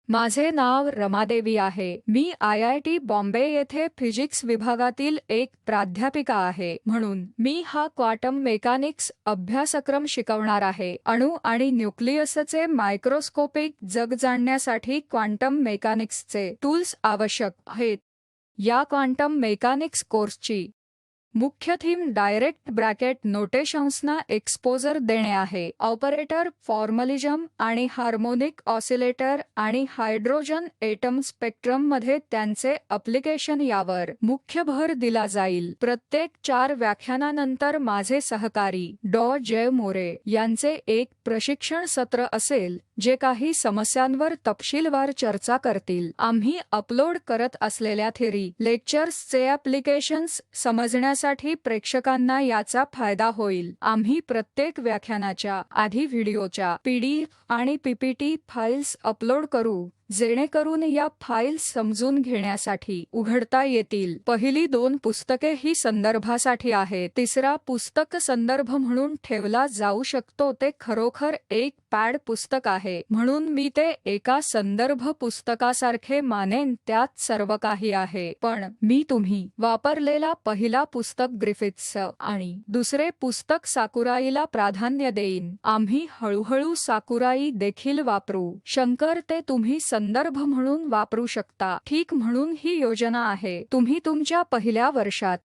माझे नाव रमादेवी आहे. मी IIT बॉम्बे येथे फिजिक्स विभागातील एक प्राध्यापिका आहे. म्हणून मी हा क्वांटम मेकॅनिक्स अभ्यासक्रम शिकवणार आहे. अणु आणि न्यूक्लियसचे मायक्रोस्कोपिक जग जाणण्यासाठी क्वांटम मेकॅनिक्सचे टूल्स आवश्यक आहेत. या क्वांटम मेकॅनिक्स कोर्सची मुख्य थीम डायरेक्ट ब्रॅकेट नोटेशन्सना एक्सपोजर देणे आहे. ऑपरेटर, फॉर्मलिझम आणि हार्मोनिक ऑसिलेटर आणि हायड्रोजन एटम स्पेक्ट्रममध्ये त्यांचे ॲप्लिकेशन यावर मुख्य भर दिला जाईल. प्रत्येक 4 व्याख्यानानंतर माझे सहकारी जय मोरे यांचे एक प्रशिक्षण सत्र असेल जे काही समस्यांवर तपशीलवार चर्चा करतील. आम्ही अपलोड करत असलेल्या थेरी लेक्चर्सचे ॲप्लिकेशन्स समजण्यासाठी प्रेक्षकांना याचा फायदा होईल. आम्ही प्रत्येक व्याख्यानाच्या आधी व्हिडिओच्या PDF आणि PPT फाइल्स अपलोड करू जेणेकरून या फाइल्स समजून घेण्यासाठी उघडता येतील. पहिली 2 पुस्तके ही संदर्भासाठी आहेत. तिसरा पुस्तक संदर्भ म्हणून ठेवला जाऊ शकतो. ते खरोखर एक पॅड पुस्तक आहे म्हणून मी ते एका संदर्भ पुस्तकासारखे मानेन. त्यात सर्व काही आहे. पण मी तुम्ही वापरलेला पहिला पुस्तक ग्रिफिथ्स आणि दुसरे पुस्तक साकुराईला प्राधान्य देईन. आम्ही हळूहळू साकुराई देखील वापरू. शंकर ते तुम्ही संदर्भ म्हणून वापरू शकता. ठीक, म्हणून ही योजना आहे. तुम्ही तुमच्या पहिल्या वर्षात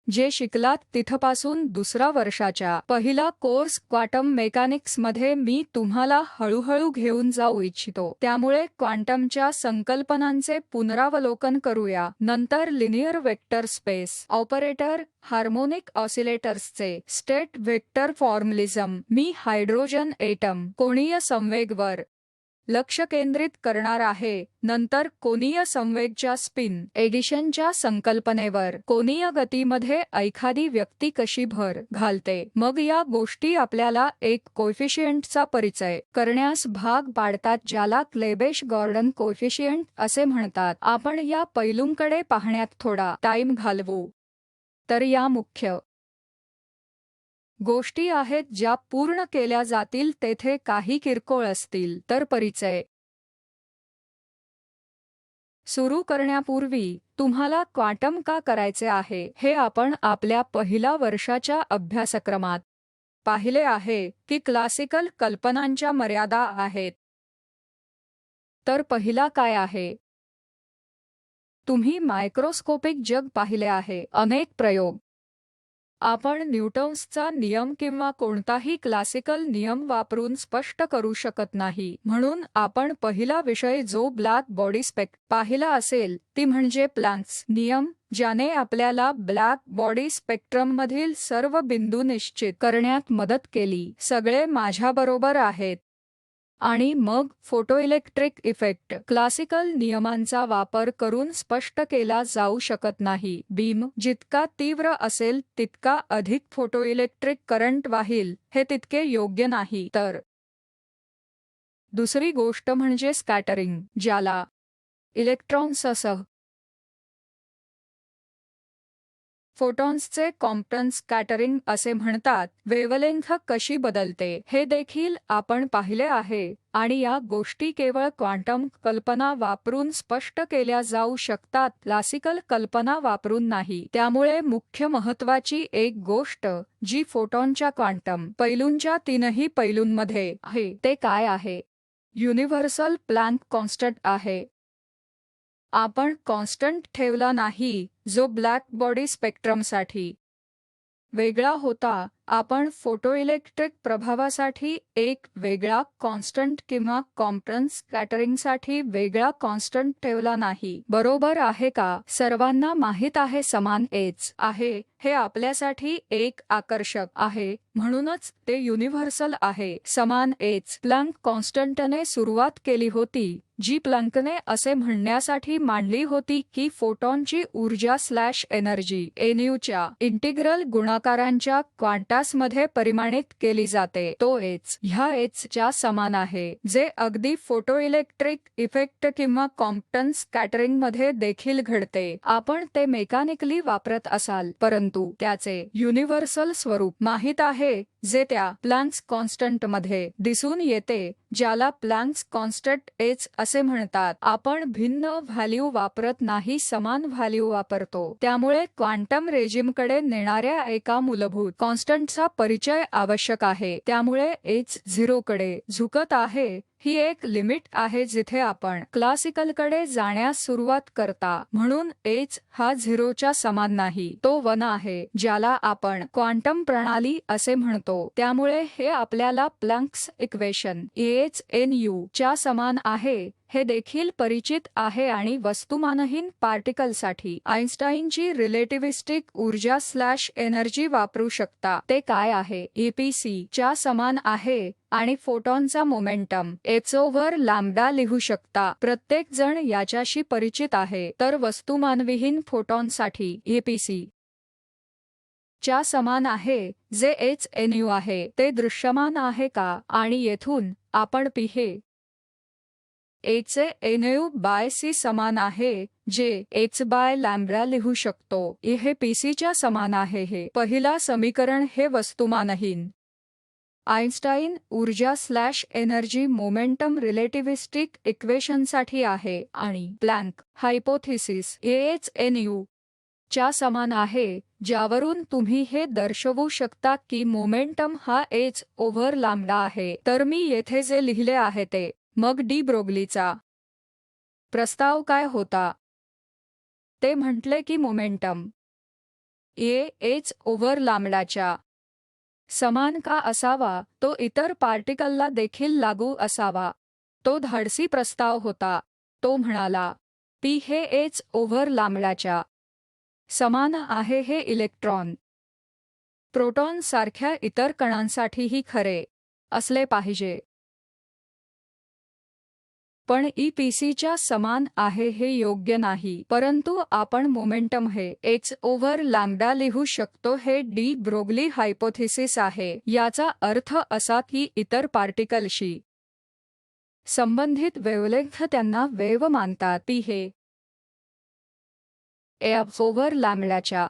जे शिकलात तिथपासून दुसरा वर्षाच्या पहिला कोर्स क्वांटम मेकॅनिक्समध्ये मी तुम्हाला हळूहळू घेऊन जाऊ इच्छितो. त्यामुळे क्वांटमच्या संकल्पनांचे पुनरावलोकन करूया. नंतर linear vector space operator, harmonic ऑसिलेटर्सचे स्टेट वेक्टर फॉर्मलिझम. मी हायड्रोजन एटम कोनीय संवेगवर लक्ष केंद्रित करणार आहे. नंतर कोनीय संवेगच्या स्पिन एडिशनच्या संकल्पनेवर. कोनीय गतीमध्ये एखादी व्यक्ती कशी भर घालते. मग या गोष्टी आपल्याला एक कोएफिशियंटचा परिचय करण्यास भाग पाडतात ज्याला क्लेबेश गॉर्डन कोएफिशियंट असे म्हणतात. आपण या पैलूंकडे पाहण्यात थोडा टाइम घालवू. तर या मुख्य गोष्टी आहेत ज्या पूर्ण केल्या जातील. तेथे काही किरकोळ असतील. तर परिचय सुरू करण्यापूर्वी तुम्हाला क्वांटम का करायचे आहे हे आपण आपल्या पहिल्या वर्षाच्या अभ्यासक्रमात पाहिले आहे की क्लासिकल कल्पनांच्या मर्यादा आहेत. तर पहिला काय आहे? तुम्ही मायक्रोस्कोपिक जग पाहिले आहे. अनेक प्रयोग आपण न्यूटन्सचा नियम किंवा कोणताही क्लासिकल नियम वापरून स्पष्ट करू शकत नाही. म्हणून आपण पहिला विषय जो ब्लॅक बॉडी स्पेक्ट पाहिला असेल ती म्हणजे प्लँक्स नियम, ज्याने आपल्याला ब्लॅक बॉडी स्पेक्ट्रममधील सर्व बिंदू निश्चित करण्यात मदत केली. सगळे माझ्याबरोबर आहेत. आणि मग फोटोइलेक्ट्रिक इफेक्ट क्लासिकल नियमांचा वापर करून स्पष्ट केला जाऊ शकत नाही. बीम जितका तीव्र असेल तितका अधिक फोटोइलेक्ट्रिक करंट वाहील हे तितके योग्य नाही. तर दुसरी गोष्ट म्हणजे स्कॅटरिंग, ज्याला इलेक्ट्रॉन्ससह फोटॉन्सचे कॉम्प्टन स्कॅटरिंग असे म्हणतात. वेव्हलेंथ कशी बदलते हे देखील आपण पाहिले आहे. आणि या गोष्टी केवळ क्वांटम कल्पना वापरून स्पष्ट केल्या जाऊ शकतात, क्लासिकल कल्पना वापरून नाही. त्यामुळे मुख्य महत्त्वाची एक गोष्ट जी फोटॉनच्या क्वांटम पैलूंच्या 3ही पैलूंमध्ये आहे ते काय आहे? युनिव्हर्सल प्लँक कॉन्स्टंट आहे. आपण कॉन्स्टंट ठेवला नाही जो ब्लॅक बॉडी स्पेक्ट्रमसाठी वेगळा होता. आपण फोटोइलेक्ट्रिक प्रभावासाठी एक वेगळा कॉन्स्टंट किंवा कॉम्प्टन स्कॅटरिंगसाठी वेगळा कॉन्स्टंट ठेवला नाही. बरोबर आहे का? सर्वांना माहीत आहे समान एच आहे हे आपल्यासाठी एक आकर्षक आहे. म्हणूनच ते युनिव्हर्सल आहे. समान एच प्लँक कॉन्स्टंटने सुरुवात केली होती, जी प्लँकने असे म्हणण्यासाठी मांडली होती की फोटॉनची ऊर्जा एनर्जी NUच्या इंटिग्रल गुणाकारांच्या क्वांटासमध्ये परिमाणित केली जाते. तो एच ह्या एचच्या समान आहे, जे अगदी फोटोइलेक्ट्रिक इफेक्ट किंवा कॉम्प्टन स्कॅटरिंगमध्ये देखील घडते. आपण ते मेकॅनिकली वापरत असाल, परंतु त्याचे युनिव्हर्सल स्वरूप माहीत आहे जे त्या प्लँक्स कॉन्स्टंटमध्ये दिसून येते, ज्याला प्लँक्स कॉन्स्टंट एच असे म्हणतात. आपण भिन्न व्हॅल्यू वापरत नाही, समान व्हॅल्यू वापरतो. त्यामुळे क्वांटम रेजिमकडे नेणाऱ्या एका मूलभूत कॉन्स्टंटचा परिचय आवश्यक आहे. त्यामुळे एच 0 कडे झुकत आहे. ही एक लिमिट आहे जिथे आपण क्लासिकलकडे जाण्यास सुरुवात करता. म्हणून एच हा 0 च्या समान नाही, तो 1 आहे, ज्याला आपण क्वांटम प्रणाली असे म्हणतो. त्यामुळे हे आपल्याला प्लँक्स इक्वेशन EHNU च्या समान आहे हे देखील परिचित आहे आणि वस्तुमानहीन पार्टिकलसाठी आइन्स्टाईनची रिलेटिव्हिस्टिक ऊर्जा एनर्जी वापरू शकता. ते काय आहे? EPC च्या समान आहे आणि फोटॉनचा मोमेंटम h/λ लिहू शकता. प्रत्येक जण याच्याशी परिचित आहे. तर वस्तुमानविहीन फोटॉनसाठी EPC च्या समान आहे, जे HNU आहे. ते दृश्यमान आहे का? आणि येथून आपण p हे HNU/c समान आहे, जे h/λ लिहू शकतो. हे PC च्या समान आहे. हे पहिला समीकरण हे वस्तुमानहीन आइन्स्टाईन ऊर्जा एनर्जी मोमेंटम रिलेटिव्हिस्टिक इक्वेशनसाठी आहे आणि प्लँक हायपोथेसिस EHNU च्या समान आहे, ज्यावरून तुम्ही हे दर्शवू शकता की मोमेंटम हा h/λ आहे. तर मी येथे जे लिहिले आहे ते मग डी ब्रोग्लीचा प्रस्ताव काय होता? ते म्हटले की मोमेंटम h/λ च्या समान का असावा? तो इतर पार्टिकलला देखील लागू असावा. तो धाडसी प्रस्ताव होता. तो म्हणाला p हे h/λ च्या समान आहे. हे इलेक्ट्रॉन, प्रोटॉन सारख्या इतर कणांसाठीही खरे असले पाहिजे. पण EPC च्या समान आहे हे योग्य नाही. परंतु आपण मोमेंटम हे h/λ लिहू शकतो. हे डी ब्रोग्ली हायपोथेसिस आहे. याचा अर्थ असा की इतर पार्टिकलशी संबंधित वेव्हलेंग्थ त्यांना वेव्ह मानतात. p हे h/λ च्या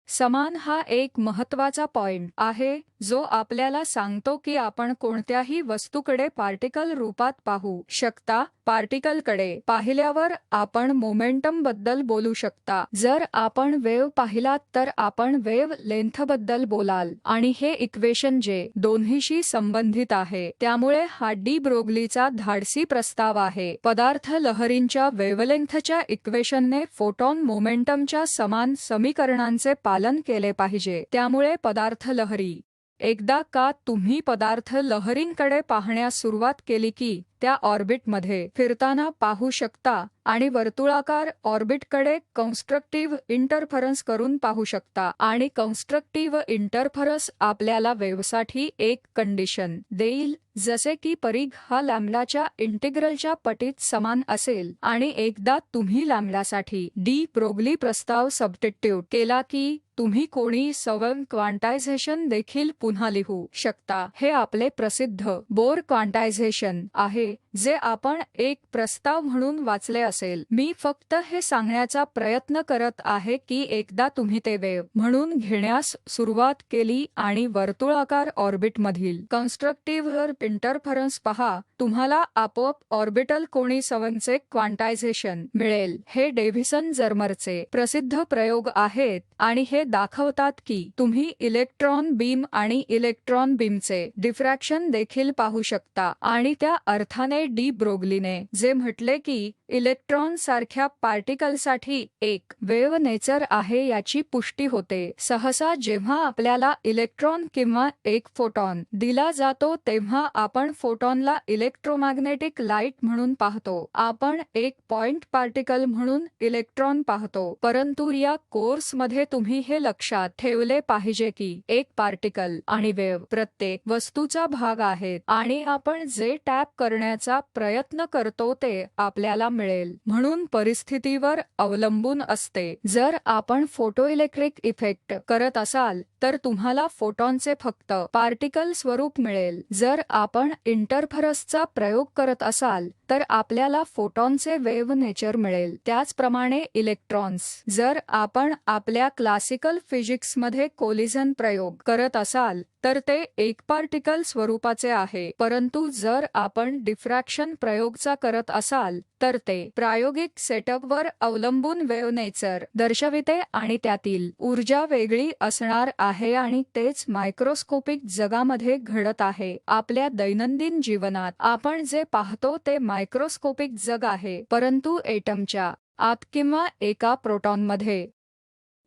समान हा एक महत्त्वाचा पॉइंट आहे, जो आपल्याला सांगतो की आपण कोणत्याही वस्तूकडे पार्टिकल रूपात पाहू शकता. पार्टिकलकडे पाहिल्यावर आपण मोमेंटम बद्दल बोलू शकता. जर आपण वेव्ह पाहिलात तर आपण वेव्ह लेंथबद्दल बोलाल आणि हे इक्वेशन जे दोन्हीशी संबंधित आहे. त्यामुळे हा डी ब्रोग्लीचा धाडसी प्रस्ताव आहे. पदार्थ लहरींच्या वेव्हलेंथच्या इक्वेशनने फोटॉन मोमेंटमच्या समान समीकरणांचे पालन केले पाहिजे. त्यामुळे पदार्थ लहरी एकदा का तुम्ही पदार्थ लहरींकडे पाहण्यास सुरुवात केली की त्या ऑर्बिटमध्ये फिरताना पाहू शकता आणि वर्तुळाकार ऑर्बिटकडे कन्स्ट्रक्टिव्ह इंटरफरन्स करून पाहू शकता. आणि कन्स्ट्रक्टिव्ह इंटरफरन्स आपल्याला वेव्हसाठी एक कंडिशन देईल, जसे की परिघ हा लॅम्ब्डाच्या इंटिग्रलच्या पटीत समान असेल. आणि एकदा तुम्ही लॅम्ब्डासाठी डी ब्रोग्ली प्रस्ताव सबस्टिट्यूट केला की तुम्ही कोणी सवन क्वांटायझेशन देखील पुन्हा लिहू शकता. हे आपले प्रसिद्ध बोर क्वांटायझेशन आहे, जे आपण एक प्रस्ताव म्हणून वाचले असेल. मी फक्त हे सांगण्याचा प्रयत्न करत आहे की एकदा तुम्ही ते वेव्ह म्हणून घेण्यास सुरुवात केली आणि वर्तुळाकार ऑर्बिटमधील कन्स्ट्रक्टिव्ह इंटरफरन्स पहा, तुम्हाला आपोआप ऑर्बिटल कोणी सवनचे क्वांटायझेशन मिळेल. हे डेव्हिसन जर्मरचे प्रसिद्ध प्रयोग आहेत आणि हे दाखवतात की तुम्ही इलेक्ट्रॉन बीम आणि इलेक्ट्रॉन बीमचे डिफ्रॅक्शन देखील पाहू शकता. आणि त्या अर्थाने डी ब्रोग्लीने जे म्हटले की इलेक्ट्रॉन सारख्या पार्टिकलसाठी एक वेव्ह नेचर आहे याची पुष्टी होते. सहसा जेव्हा आपल्याला इलेक्ट्रॉन किंवा एक फोटॉन दिला जातो तेव्हा आपण फोटॉनला इलेक्ट्रोमॅग्नेटिक लाईट म्हणून पाहतो. आपण एक पॉइंट पार्टिकल म्हणून इलेक्ट्रॉन पाहतो. परंतु या कोर्समध्ये तुम्ही हे लक्षात ठेवले पाहिजे की एक पार्टिकल आणि वेव्ह प्रत्येक वस्तूचा भाग आहेत आणि आपण जे टॅप करण्याचा प्रयत्न करतो ते आपल्याला मिळेल, म्हणून परिस्थितीवर अवलंबून असते. जर आपण फोटोइलेक्ट्रिक इफेक्ट करत असाल तर तुम्हाला फोटॉनचे फक्त पार्टिकल स्वरूप मिळेल. जर आपण इंटरफरन्सचा प्रयोग करत असाल तर आपल्याला फोटॉनचे वेव्ह नेचर मिळेल. त्याचप्रमाणे इलेक्ट्रॉन्स, जर आपण आपल्या क्लासिकल फिजिक्समध्ये कोलिजन प्रयोग करत असाल तर ते एक पार्टिकल स्वरूपाचे आहे, परंतु जर आपण डिफ्रॅक्शन प्रयोगचा करत असाल तर ते प्रायोगिक सेटअपवर अवलंबून वेव्ह नेचर दर्शविते आणि त्यातील ऊर्जा वेगळी असणार आहे आणि तेच मायक्रोस्कोपिक जगामध्ये घडत आहे. आपल्या दैनंदिन जीवनात आपण जे पाहतो ते मायक्रोस्कोपिक जग आहे, परंतु एटमच्या आत किंवा एका प्रोटॉनमध्ये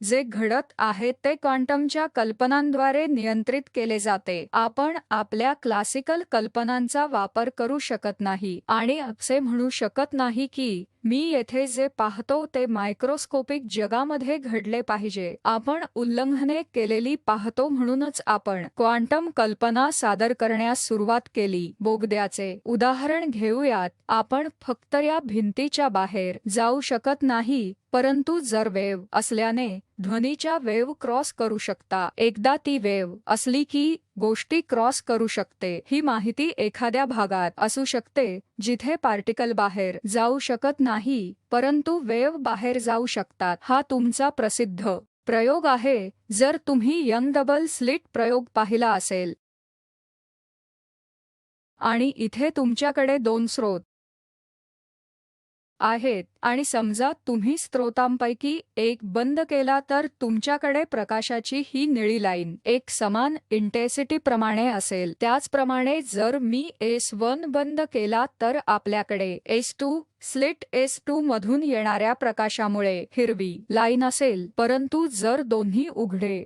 जे घडत आहे ते क्वांटमच्या कल्पनांद्वारे नियंत्रित केले जाते. आपण आपल्या क्लासिकल कल्पनांचा वापर करू शकत नाही आणि असे म्हणू शकत नाही की मी येथे जे पाहतो ते मायक्रोस्कोपिक जगामध्ये घडले पाहिजे. आपण उल्लंघने केलेली पाहतो, म्हणूनच आपण क्वांटम कल्पना सादर करण्यास सुरुवात केली. बोगद्याचे उदाहरण घेऊयात. आपण फक्त या भिंतीच्या बाहेर जाऊ शकत नाही, परंतु जर वेव्ह असल्याने ध्वनीच्या वेव्ह क्रॉस करू शकता. एकदा ती वेव्ह असली की गोष्टी क्रॉस करू शकते. ही माहिती एखाद्या भागात असू शकते जिथे पार्टिकल बाहेर जाऊ शकत नाही, परंतु वेव्ह बाहेर जाऊ शकतात. हा तुमचा प्रसिद्ध प्रयोग आहे. जर तुम्ही यंग डबल स्लिट प्रयोग पाहिला असेल आणि इथे तुमच्याकडे दोन स्रोत आहेत आणि समजा तुम्ही स्रोतांपैकी एक बंद केला तर तुमच्याकडे प्रकाशाची ही निळी लाईन एक समान इंटेन्सिटी प्रमाणे असेल. त्याचप्रमाणे जर मी S1 बंद केला तर आपल्याकडे S2 स्लिट S2 मधून येणाऱ्या प्रकाशामुळे हिरवी लाईन असेल. परंतु जर दोन्ही उघडे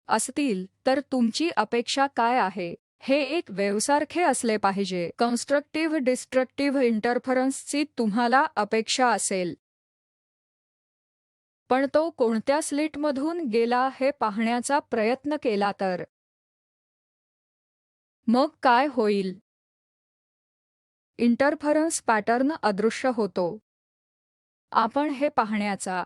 असतील तर तुमची अपेक्षा काय आहे? हे एक वेव्हसारखे असले पाहिजे. कन्स्ट्रक्टिव्ह डिस्ट्रक्टिव्ह इंटरफरन्सची तुम्हाला अपेक्षा असेल, पण तो कोणत्या स्लिटमधून गेला हे पाहण्याचा प्रयत्न केला तर मग काय होईल? इंटरफरन्स पॅटर्न अदृश्य होतो. आपण हे पाहण्याचा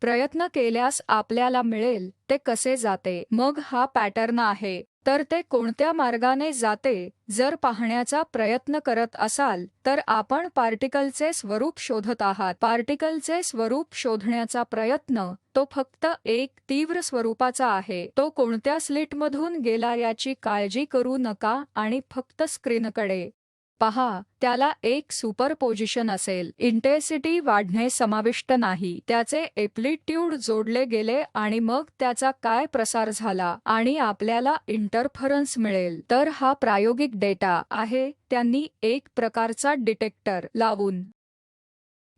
प्रयत्न केल्यास आपल्याला मिळेल ते कसे जाते. मग हा पॅटर्न आहे तर ते कोणत्या मार्गाने जाते. जर पाहण्याचा प्रयत्न करत असाल तर आपण पार्टिकलचे स्वरूप शोधत आहात. पार्टिकलचे स्वरूप शोधण्याचा प्रयत्न तो फक्त एक तीव्र स्वरूपाचा आहे. तो कोणत्या स्लिटमधून गेला याची काळजी करू नका आणि फक्त स्क्रीनकडे पहा. त्याला एक सुपरपोजिशन असेल. इंटेन्सिटी वाढणे समाविष्ट नाही. त्याचे एम्प्लिट्यूड जोडले गेले आणि मग त्याचा काय प्रसार झाला आणि आपल्याला इंटरफरन्स मिळेल. तर हा प्रायोगिक डेटा आहे. त्यांनी एक प्रकारचा डिटेक्टर लावून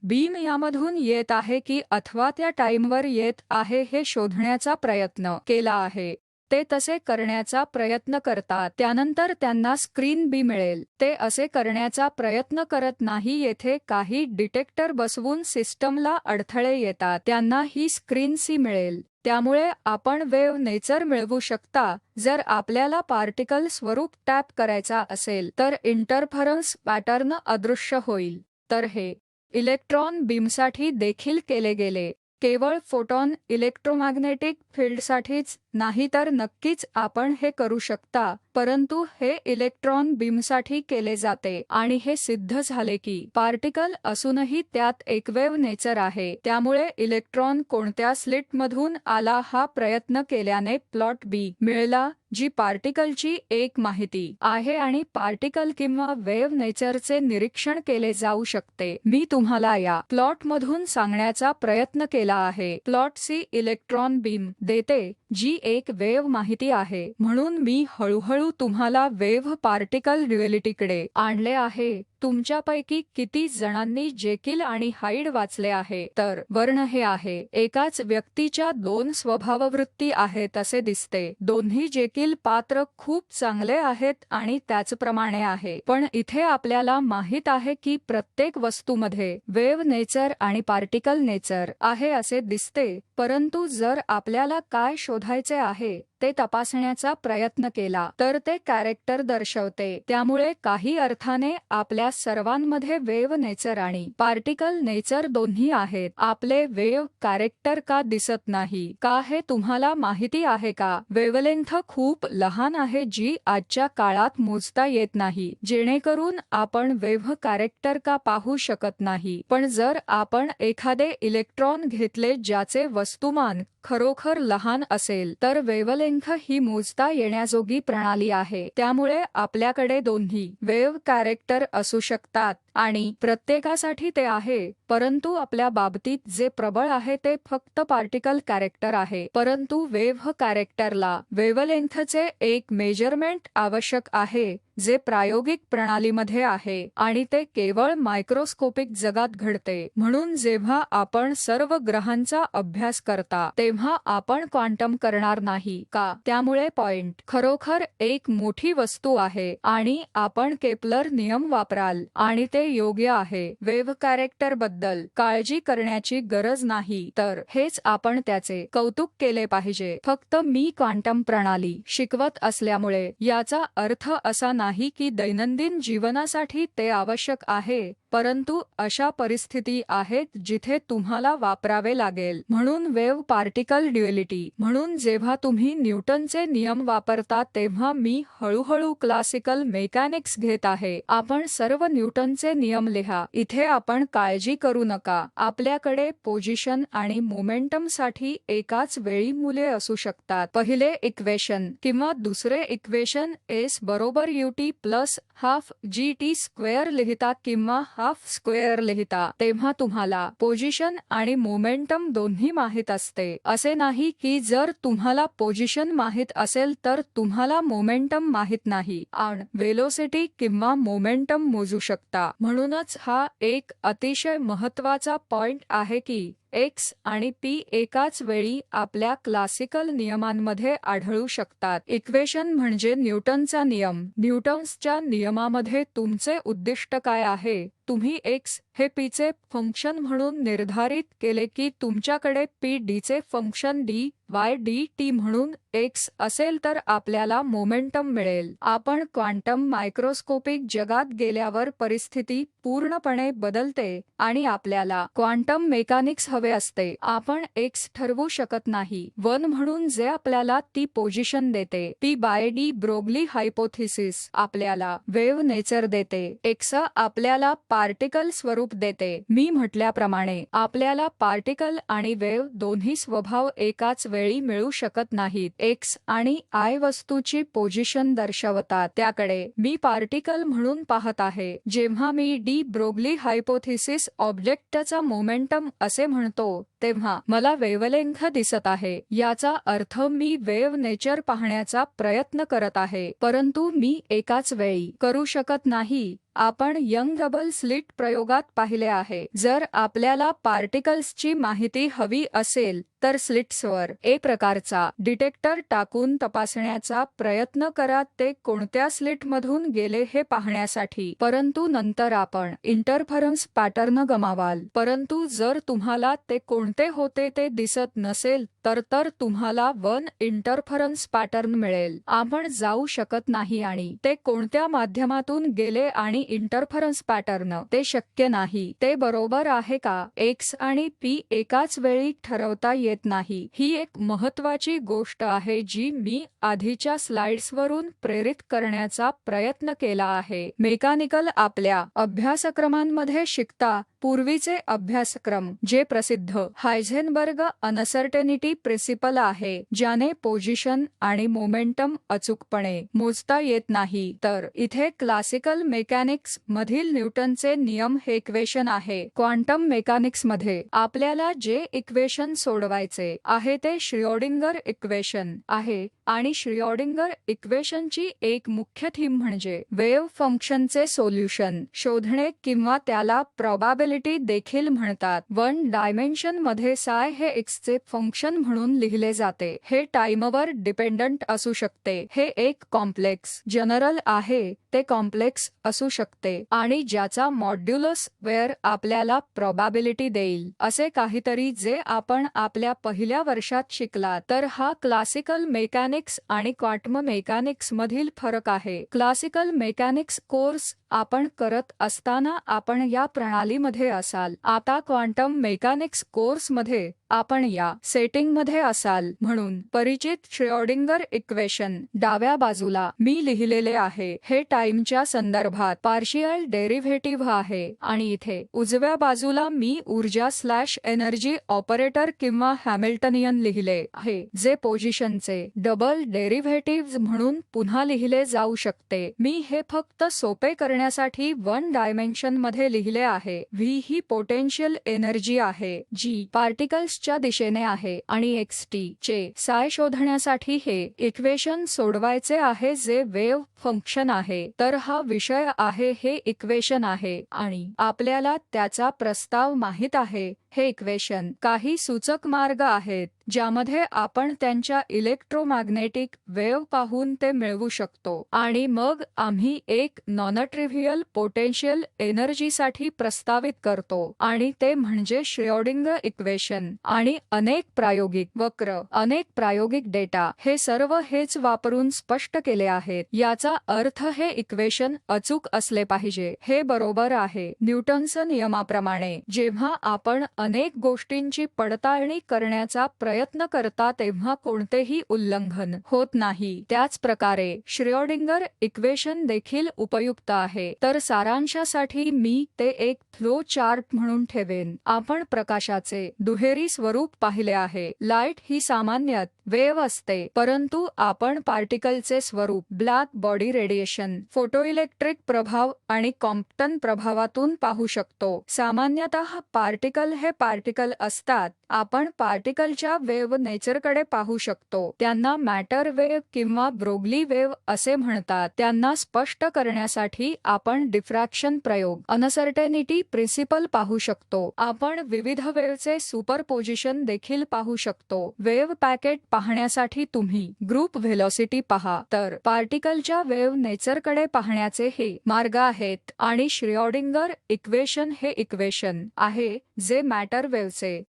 बीम यामधून येत आहे की अथवा त्या टाइमवर येत आहे हे शोधण्याचा प्रयत्न केला आहे. ते तसे करण्याचा प्रयत्न करतात. त्यानंतर त्यांना स्क्रीन बी मिळेल. ते असे करण्याचा प्रयत्न करत नाही. येथे काही डिटेक्टर बसवून सिस्टमला अडथळे येतात. त्यांना ही स्क्रीन सी मिळेल. त्यामुळे आपण वेव्ह नेचर मिळवू शकता. जर आपल्याला पार्टिकल स्वरूप टॅप करायचा असेल तर इंटरफरन्स पॅटर्न अदृश्य होईल. तर हे इलेक्ट्रॉन बीमसाठी देखील केले गेले. केवळ फोटॉन इलेक्ट्रोमॅग्नेटिक फील्डसाठीच नाही तर नक्कीच आपण हे करू शकता, परंतु हे इलेक्ट्रॉन बीमसाठी केले जाते आणि हे सिद्ध झाले की पार्टिकल असूनही त्यात एक वेव्ह नेचर आहे. त्यामुळे इलेक्ट्रॉन कोणत्या स्लिटमधून आला हा प्रयत्न केल्याने प्लॉट बी मिळाला, जी पार्टिकलची एक माहिती आहे आणि पार्टिकल किंवा वेव्ह नेचरचे निरीक्षण केले जाऊ शकते. मी तुम्हाला या प्लॉटमधून सांगण्याचा प्रयत्न केला आहे. प्लॉट सी इलेक्ट्रॉन बीम देते जी एक वेव्ह माहिती आहे. म्हणून मी हळूहळू तुम्हाला वेव्ह पार्टिकल रिअलिटीकडे आणले आहे. तुमच्यापैकी किती जणांनी जेकिल आणि हाईड वाचले आहे? तर वर्ण हे आहे. एकाच व्यक्तीच्या दोन स्वभाववृत्ती आहेत असे दिसते. दोन्ही जेकिल पात्र खूप चांगले आहेत आणि त्याचप्रमाणे आहे. पण इथे आपल्याला माहित आहे की प्रत्येक वस्तूमध्ये वेव्ह नेचर आणि पार्टिकल नेचर आहे असे दिसते. परंतु जर आपल्याला काय शोधायचे आहे ते तपासण्याचा प्रयत्न केला तर ते कॅरेक्टर दर्शवते. त्यामुळे काही अर्थाने आपल्या सर्वांमध्ये वेव्ह नेचर आणि पार्टिकल नेचर दोन्ही आहेत. आपले वेव्ह कॅरेक्टर का दिसत नाही का हे तुम्हाला माहिती आहे का? वेव्हलेंथ खूप लहान आहे जी आजच्या काळात मोजता येत नाही, जेणेकरून आपण वेव्ह कॅरेक्टर का पाहू शकत नाही. पण जर आपण एखादे इलेक्ट्रॉन घेतले ज्याचे वस्तुमान खरोखर लहान असेल तर वेव्हलेंथ ही मोजता येण्याजोगी प्रणाली आहे. त्यामुळे आपल्याकडे दोन्ही वेव्ह कॅरेक्टर असू शकतात आणि प्रत्येकासाठी ते आहे. परंतु आपल्या बाबतीत जे प्रबळ आहे ते फक्त पार्टिकल कॅरेक्टर आहे. परंतु वेव्ह कॅरेक्टरला वेव्हलेंथचे एक मेजरमेंट आवश्यक आहे जे प्रायोगिक प्रणालीमध्ये आहे आणि ते केवळ मायक्रोस्कोपिक जगात घडते. म्हणून जेव्हा आपण सर्व ग्रहांचा अभ्यास करता तेव्हा आपण क्वांटम करणार नाही का? त्यामुळे पॉइंट खरोखर एक मोठी वस्तू आहे आणि आपण केपलर नियम वापराल आणि ते योग्य आहे. वेव्ह कॅरेक्टर बद्दल काळजी करण्याची गरज नाही, तर हेच आपण त्याचे कौतुक केले पाहिजे. फक्त मी क्वांटम प्रणाली शिकवत असल्यामुळे याचा अर्थ असा नाही की दैनंदिन जीवनासाठी ते आवश्यक आहे, परंतु अशा परिस्थिती आहेत जिथे तुम्हाला वापरावे लागेल. म्हणून वेव्ह पार्टिकल ड्युएलिटी. म्हणून जेव्हा तुम्ही न्यूटनचे नियम वापरता तेव्हा मी हळूहळू क्लासिकल मेकॅनिक्स घेत आहे. आपण सर्व न्यूटनचे नियम लिहा. इथे आपण काळजी करू नका. आपल्याकडे पोझिशन आणि मोमेंटम साठी एकाच वेळी मूल्ये असू शकतात. पहिले इक्वेशन किंवा दुसरे इक्वेशन s बरोबर ut plus half gt square लिहिता किंवा हाफ स्क्वेअर लिहिता तेव्हा तुम्हाला पोझिशन आणि मोमेंटम दोन्ही माहित असते. असे नाही की जर तुम्हाला पोझिशन माहित असेल तर तुम्हाला मोमेंटम माहित नाही आणि वेलोसिटी किंवा मोमेंटम मोजू शकता. म्हणूनच हा एक अतिशय महत्त्वाचा पॉइंट आहे की x आणि p एकाच वेळी आपल्या क्लासिकल नियमांमध्ये आढळू शकतात. इक्वेशन म्हणजे न्यूटनचा नियम. न्यूटन्सच्या नियमामध्ये तुमचे उद्दिष्ट काय आहे? तुम्ही x हे p चे फंक्शन म्हणून निर्धारित केले की तुमच्याकडे p d चे फंक्शन dy dt म्हणून x असेल तर आपल्याला मोमेंटम मिळेल. आपण क्वांटम मायक्रोस्कोपिक जगात गेल्यावर परिस्थिती पूर्णपणे बदलते आणि आपल्याला क्वांटम मेकॅनिक्स हवे असते. आपण x ठरवू शकत नाही 1 म्हणून जे आपल्याला ती पोझिशन देते. p by d Broglie hypothesis आपल्याला वेव्ह नेचर देते. x आपल्याला पार्टिकल स्वरूप देते. मी म्हटल्याप्रमाणे आपल्याला पार्टिकल आणि वेव्ह दोन्ही स्वभाव एकाच वेळी मिळू शकत नाहीत. x आणि I वस्तूची पोझिशन दर्शवतात. त्याकडे मी पार्टिकल म्हणून पाहत आहे. जेव्हा मी डी ब्रोगली हायपोथेसिस ऑब्जेक्टचा मोमेंटम असे म्हणतो तेव्हा मला वेव्हलेंथ दिसत आहे. याचा अर्थ मी वेव्ह नेचर पाहण्याचा प्रयत्न करत आहे, परंतु मी एकाच वेळी करू शकत नाही. आपण यंग डबल स्लिट प्रयोगात पाहिले आहे. जर आपल्याला पार्टिकल्सची माहिती हवी असेल तर स्लिट्सवर ए प्रकारचा डिटेक्टर टाकून तपासण्याचा प्रयत्न करा ते कोणत्या स्लिटमधून गेले हे पाहण्यासाठी. परंतु नंतर आपण इंटरफरन्स पॅटर्न गमावाल. परंतु जर तुम्हाला ते कोणते होते ते दिसत नसेल तर तुम्हाला वन इंटरफरन्स पॅटर्न मिळेल. आपण जाऊ शकत नाही आणि ते कोणत्या माध्यमातून गेले आणि इंटरफरन्स पॅटर्न ते शक्य नाही. ते बरोबर आहे का? x आणि p एकाच वेळी ठरवता येत नाही. ही एक महत्त्वाची गोष्ट आहे जी मी आधीच्या स्लाइड्सवरून प्रेरित करण्याचा प्रयत्न केला आहे. मेकॅनिकल आपल्या अभ्यासक्रमांमध्ये शिकता पूर्वीचे अभ्यासक्रम जे प्रसिद्ध हायझेनबर्ग अनसर्टेनिटी प्रिन्सिपल आहे, ज्याने पोझिशन आणि मोमेंटम अचूकपणे मोजता येत नाही. तर इथे क्लासिकल मेकॅनिक्स मधील न्यूटनचे नियम हे इक्वेशन आहे. क्वांटम मेकॅनिक्स मध्ये आपल्याला जे इक्वेशन सोडवायचे आहे ते श्रोडिंगर इक्वेशन आहे आणि श्रोडिंगर इक्वेशनची एक मुख्य थीम म्हणजे वेव्ह फंक्शनचे सोल्युशन शोधणे किंवा त्याला प्रोबॅबिलिटी प्रोबॅबिलिटी देखील म्हणतात. वन डायमेन्शन मध्ये साय हे एक्सचे फंक्शन म्हणून लिहिले जाते. हे टाइमवर डिपेंडंट असू शकते. हे एक कॉम्प्लेक्स जनरल आहे, ते कॉम्प्लेक्स असू शकते आणि ज्याचा मॉड्यूलस स्क्वेअर आपल्याला प्रोबॅबिलिटी देईल. असे काहीतरी जे आपण आपल्या पहिल्या वर्षात शिकलात. तर हा क्लासिकल मेकॅनिक्स आणि क्वांटम मेकॅनिक्स मधील फरक आहे. क्लासिकल मेकॅनिक्स कोर्स आपण करत असताना आपण या प्रणालीमध्ये असाल. आता क्वांटम मेकॅनिक्स कोर्समध्ये आपण या सेटिंगमध्ये असाल. म्हणून परिचित श्रोडिंगर इक्वेशन डाव्या बाजूला मी लिहिलेले आहे. हे टाइमच्या संदर्भात पार्शियल डेरिव्हेटिव्ह आहे आणि इथे उजव्या बाजूला मी ऊर्जा स्लॅश एनर्जी ऑपरेटर किंवा हॅमिल्टनियन लिहिले आहे, जे पोझिशनचे डबल डेरिव्हेटिव्ह म्हणून पुन्हा लिहिले जाऊ शकते. मी हे फक्त सोपे करण्यासाठी वन डायमेन्शन मध्ये लिहिले आहे. व्ही ही पोटेन्शियल एनर्जी आहे जी पार्टिकल्सच्या दिशेने आहे आणि xt चे साय शोधण्यासाठी हे इक्वेशन सोडवायचे आहे जे वेव्ह फंक्शन आहे. तर हा विषय आहे, हे इक्वेशन आहे आणि आपल्याला त्याचा प्रस्ताव माहित आहे. हे इक्वेशन काही सूचक मार्ग आहेत ज्यामध्ये आपण त्यांच्या इलेक्ट्रोमॅग्नेटिक वेव्ह पाहून ते मिळवू शकतो आणि मग आम्ही एक नॉन-ट्रिव्हियल पोटेन्शियल एनर्जीसाठी प्रस्तावित करतो आणि ते म्हणजे श्रोडिंगर इक्वेशन आणि अनेक प्रायोगिक वक्र, अनेक प्रायोगिक डेटा. हे सर्व हेच वापरून स्पष्ट केले आहेत. याचा अर्थ हे इक्वेशन अचूक असले पाहिजे. हे बरोबर आहे. न्यूटनच्या नियमाप्रमाणे जेव्हा आपण अनेक गोष्टींची पडताळणी करण्याचा प्रयत्न करता तेव्हा कोणतेही उल्लंघन होत नाही. त्याच प्रकारे श्रोडिंगर इक्वेशन देखील उपयुक्त आहे. तर सारांशासाठी मी ते एक फ्लो चार्ट म्हणून ठेवेन. आपण प्रकाशाचे दुहेरी स्वरूप पाहिले आहे. लाईट ही सामान्यत वेव्ह असते, परंतु आपण पार्टिकलचे स्वरूप ब्लॅक बॉडी रेडिएशन, फोटोइलेक्ट्रिक प्रभाव आणि कॉम्प्टन प्रभावातून पाहू शकतो. सामान्यतः पार्टिकल हे पार्टिकल असतात. आपण पार्टिकलच्या वेव्ह नेचरकडे पाहू शकतो. त्यांना मॅटर वेव्ह किंवा ब्रोग्ली वेव्ह असे म्हणतात. त्यांना स्पष्ट करण्यासाठी आपण डिफ्रॅक्शन प्रयोग, अनसर्टेनिटी प्रिन्सिपल पाहू शकतो. आपण विविध वेव्हचे सुपरपोजिशन देखील पाहू शकतो. वेव्ह पॅकेट पाहण्यासाठी तुम्ही ग्रुप व्हेलॉसिटी पहा. तर पार्टिकलच्या वेव्ह नेचरकडे पाहण्याचे हे मार्ग आहेत आणि श्रोडिंगर इक्वेशन हे इक्वेशन आहे जे मॅटर वेव्हचे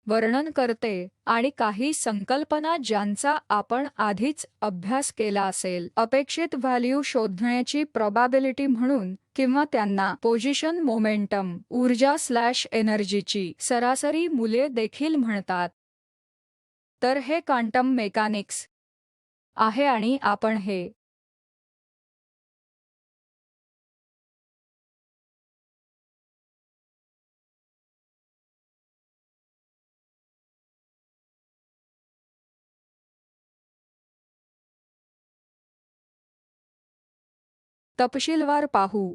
वर्णन करते आणि काही संकल्पना ज्यांचा आपण आधीच अभ्यास केला असेल. अपेक्षित व्हॅल्यू शोधण्याची प्रोबॅबिलिटी म्हणून किंवा त्यांना पोझिशन मोमेंटम, ऊर्जा स्लॅश एनर्जीची सरासरी मूल्ये देखील म्हणतात. तर हे क्वांटम मेकॅनिक्स आहे आणि आपण हे तपशीलवार पाहू.